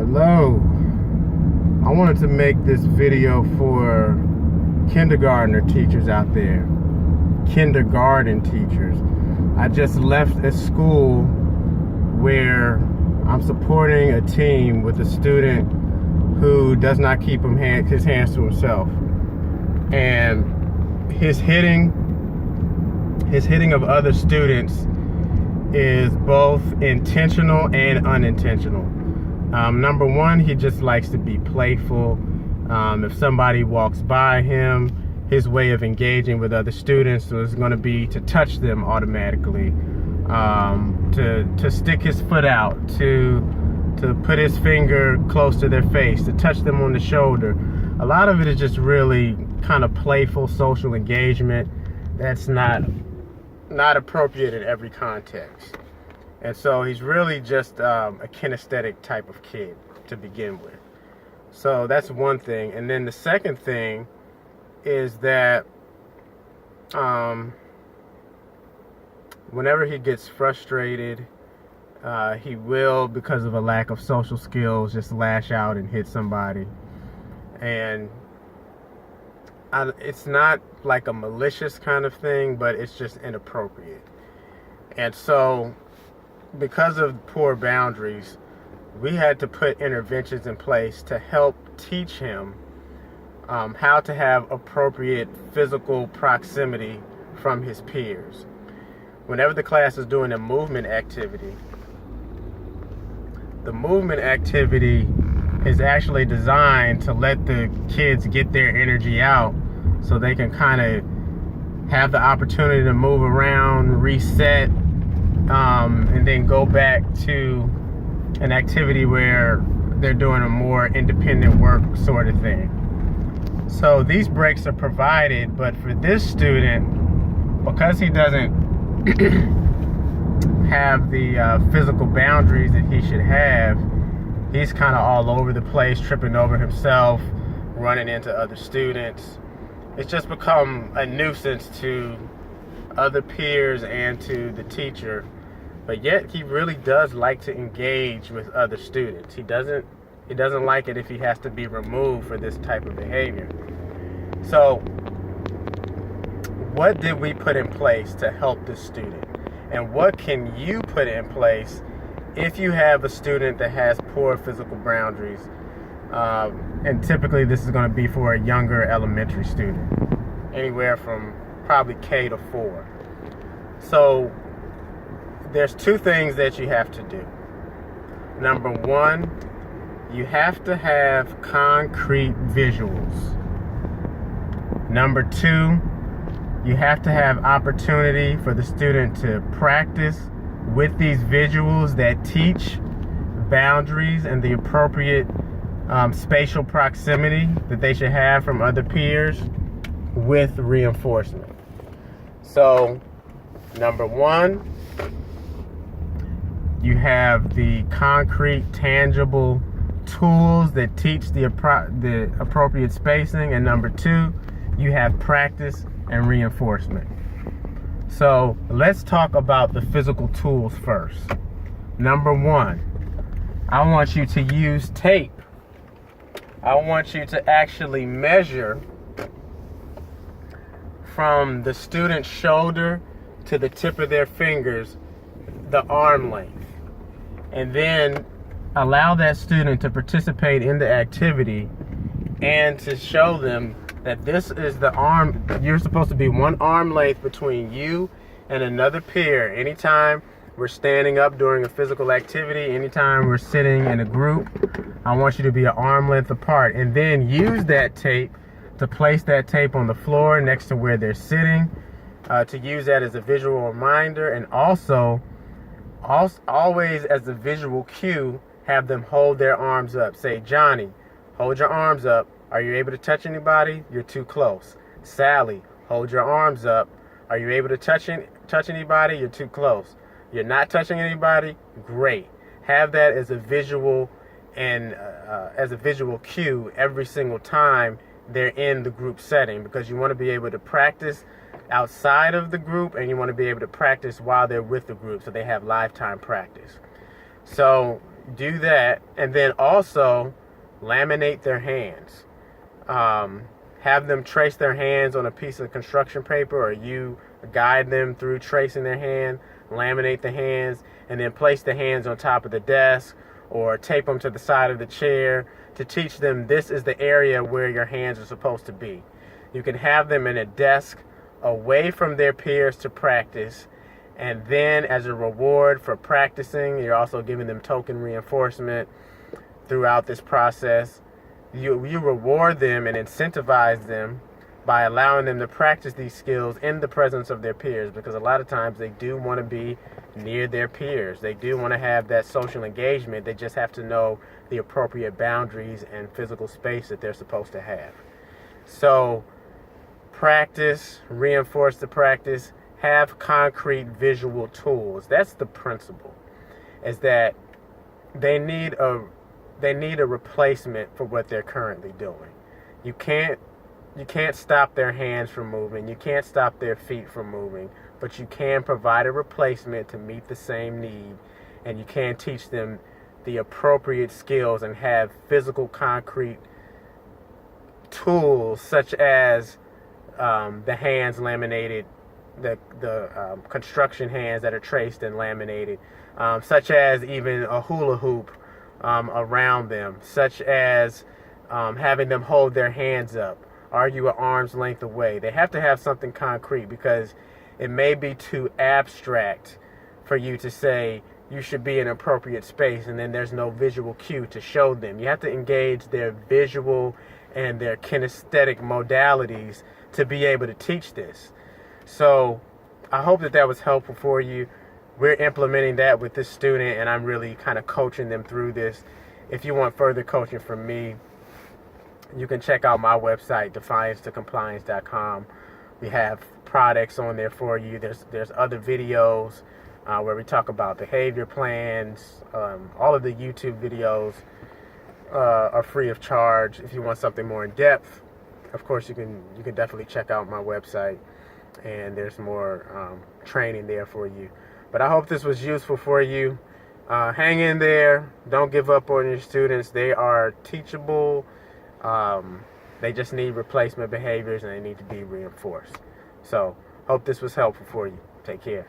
Hello. I wanted to make this video for kindergartner teachers out there. Kindergarten teachers. I just left a school where I'm supporting a team with a student who does not keep his hands to himself. And his hitting of other students is both intentional and unintentional. Number one, he just likes to be playful. If somebody walks by him, his way of engaging with other students is going to be to touch them automatically, to stick his foot out, to put his finger close to their face, to touch them on the shoulder. A lot of it is just really kind of playful social engagement that's not appropriate in every context. And so he's really just a kinesthetic type of kid to begin with. So that's one thing. And then the second thing is that whenever he gets frustrated, he will, because of a lack of social skills, just lash out and hit somebody. And it's not like a malicious kind of thing, but it's just inappropriate. And so, because of poor boundaries, we had to put interventions in place to help teach him how to have appropriate physical proximity from his peers. Whenever the class is doing a movement activity, the movement activity is actually designed to let the kids get their energy out so they can kind of have the opportunity to move around, reset, and then go back to an activity where they're doing a more independent work sort of thing. So these breaks are provided, but for this student, because he doesn't have the physical boundaries that he should have, he's kind of all over the place, tripping over himself, running into other students. It's just become a nuisance to other peers and to the teacher. But yet he really does like to engage with other students. He doesn't like it if he has to be removed for this type of behavior. So what did we put in place to help this student? And what can you put in place if you have a student that has poor physical boundaries? And typically this is going to be for a younger elementary student, anywhere from probably K to 4. So there's two things that you have to do. Number one, you have to have concrete visuals. Number two, you have to have opportunity for the student to practice with these visuals that teach boundaries and the appropriate spatial proximity that they should have from other peers with reinforcement. So, number one, you have the concrete, tangible tools that teach the appropriate spacing. And number two, you have practice and reinforcement. So let's talk about the physical tools first. Number one, I want you to use tape. I want you to actually measure from the student's shoulder to the tip of their fingers the arm length. And then allow that student to participate in the activity and to show them that this is the arm. You're supposed to be one arm length between you and another peer. Anytime we're standing up during a physical activity, anytime we're sitting in a group, I want you to be an arm length apart. And then use that tape to place that tape on the floor next to where they're sitting, to use that as a visual reminder, and also always as a visual cue, have them hold their arms up. Say, Johnny, hold your arms up. Are you able to touch anybody? You're too close. Sally, hold your arms up. Are you able to touch anybody? You're too close. You're not touching anybody? Great. Have that as a visual and as a visual cue every single time they're in the group setting, because you want to be able to practice outside of the group, and you want to be able to practice while they're with the group, so they have lifetime practice. So do that, and then also laminate their hands. Have them trace their hands on a piece of construction paper, or you guide them through tracing their hand, laminate the hands, and then place the hands on top of the desk or tape them to the side of the chair to teach them this is the area where your hands are supposed to be. You can have them in a desk away from their peers to practice, and then as a reward for practicing, you're also giving them token reinforcement throughout this process. You reward them and incentivize them by allowing them to practice these skills in the presence of their peers, because a lot of times they do want to be near their peers. They do want to have that social engagement. They just have to know the appropriate boundaries and physical space that they're supposed to have. So practice, reinforce the practice, have concrete visual tools. That's the principle, is that they need a replacement for what they're currently doing. You can't stop their hands from moving. You can't stop their feet from moving, but you can provide a replacement to meet the same need, and you can teach them the appropriate skills and have physical concrete tools such as the hands laminated, the construction hands that are traced and laminated, such as even a hula hoop around them, such as having them hold their hands up. Are you an arm's length away? They have to have something concrete, because it may be too abstract for you to say you should be in an appropriate space and then there's no visual cue to show them. You have to engage their visual and their kinesthetic modalities to be able to teach this. So I hope that was helpful for you. We're implementing that with this student, and I'm really kind of coaching them through this. If you want further coaching from me, you can check out my website, defiancetocompliance.com. We have products on there for you. There's other videos where we talk about behavior plans. All of the YouTube videos are free of charge. If you want something more in depth, of course you can definitely check out my website, and there's more training there for you. But I hope this was useful for you. Hang in there. Don't give up on your students. They are teachable. They just need replacement behaviors, and they need to be reinforced. So, hope this was helpful for you. Take care.